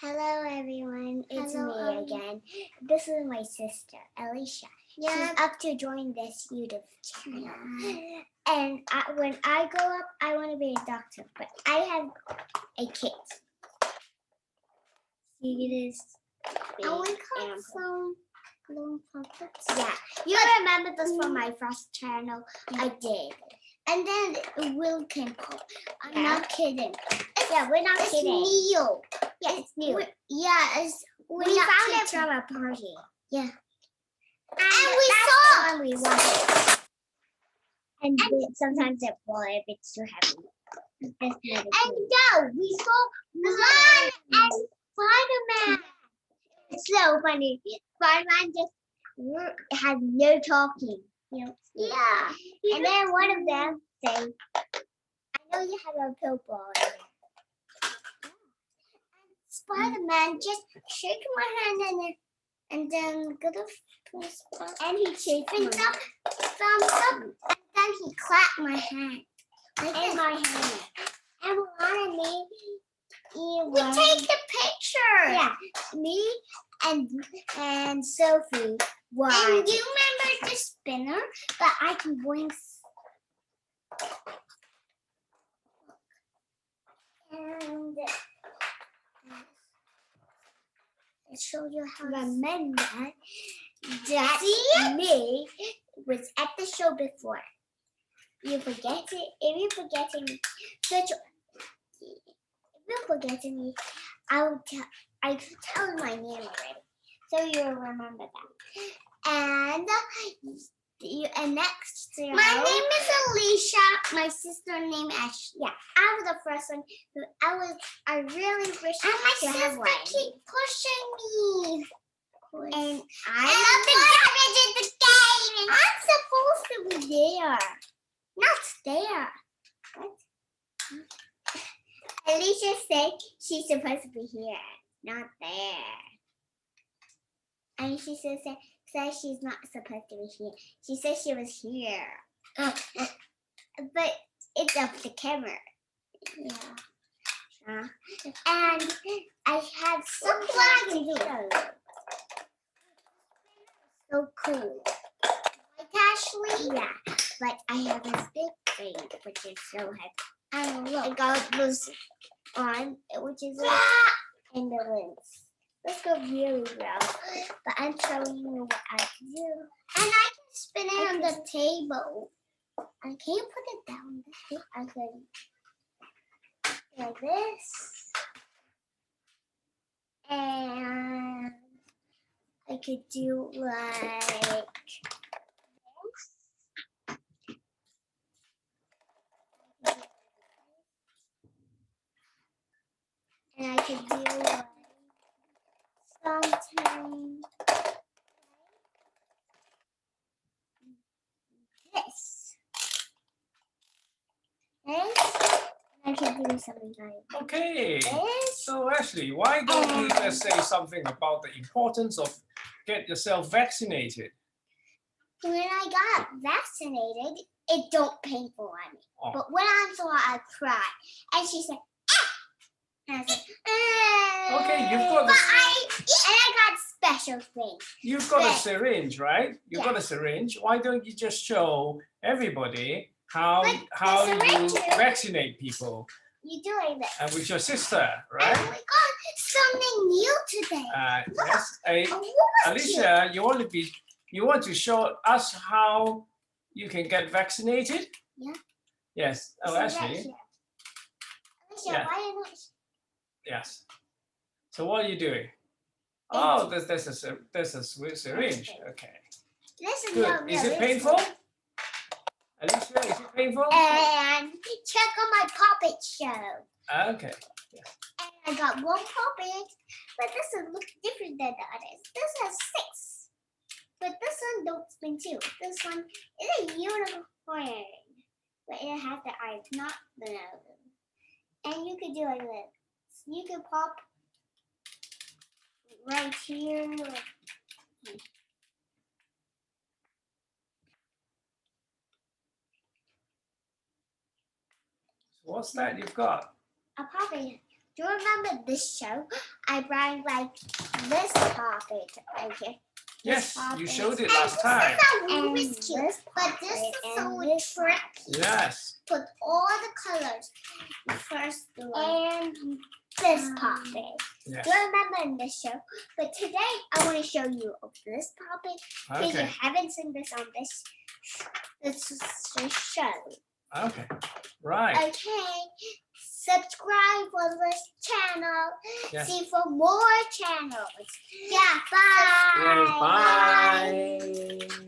Hello everyone, it's Hello, me again. This is my sister, Alicia. Yeah. She's up to join this YouTube channel. And when I grow up, I want to be a doctor, but I have a kit. See this? And we got some little puppets. Yeah, you remember this from my first channel? I did. And then the wheel can pop. I'm not kidding. We're not kidding. It's new. Yeah, it's new. We found it from a party. Yeah. And we saw. The one we wanted. And sometimes it will if it's too heavy. We saw Run and Spider-Man. It's so funny. Spider-Man just had no talking. Yeah. And then one of them said, I know you have a pill ball in there. Spider-Man just shook my hand and then got a and he shaked thumbs up, and then he clapped my hand. In my hand. And one of me, We take the picture. Yeah, me and Sophie. Why? And you remember the spinner? But I can blink. And I show you how. Remember that me was at the show before. You forget it. If you forgetting me, I tell my name already, so you'll remember that. And next, My name is Alicia. my sister named Ashley. Yeah, I was the first one. I really wish And my to have sister one. keep pushing me. And I love the garbage in the game. I'm supposed to be there, not there. What? Alicia said she's supposed to be here, not there. And she said she's not supposed to be here. She said she was here. But it's up the camera. Yeah. And I had something to do. So cool. Like Ashley? Yeah. But I have this big thing, which is so heavy. And I look. got this on, which is in the lens. This goes really well, but I'm showing you what I can do. And I can spin it on the table. I can't put it down. I can like this, and I could do like this. And I could do like something this. And I could do something like Okay. this. So Ashley, why don't you just say something about the importance of get yourself vaccinated? When I got vaccinated, it don't painful on me. Oh. But when I saw it, I cried. And she said, ah! And I said, ah! Okay, you've got and I got special things. you've got a syringe, right? You've got Yeah. a syringe. Why don't you just show everybody how But the you syringe- vaccinate people? You do like this. And with your sister, And right? we got something new today. Yes. Oh, what was Alicia, you want to show us how you can get vaccinated? Yeah. Yes. Oh, So right Ashley. here. Alicia, Yeah. why you not? Yes. So what are you doing? Oh, there's a syringe. Okay. This is Good. not Is it real. painful? Alicia, is it painful? And check on my Popit show. Okay. And I got one Popit, but this one looks different than the others. This has 6. But this one don't spin too. This one is a unicorn. But it has the eyes, not the nose. And you could do like this. You could pop right here. What's that you've got? A Popit. Do you remember this show? I brought like this Popit right here. Yes, you showed it And last time. This is so risky, but this is so tricky. Yes. Put all the colors. First one. And this Popit. Yes. Do you remember in this show? But today I want to show you this Popit because you Okay. haven't seen this on this show. Okay. Right. Okay. Subscribe for this channel. Yes. See for more channels. Yeah. Bye. Yes, bye.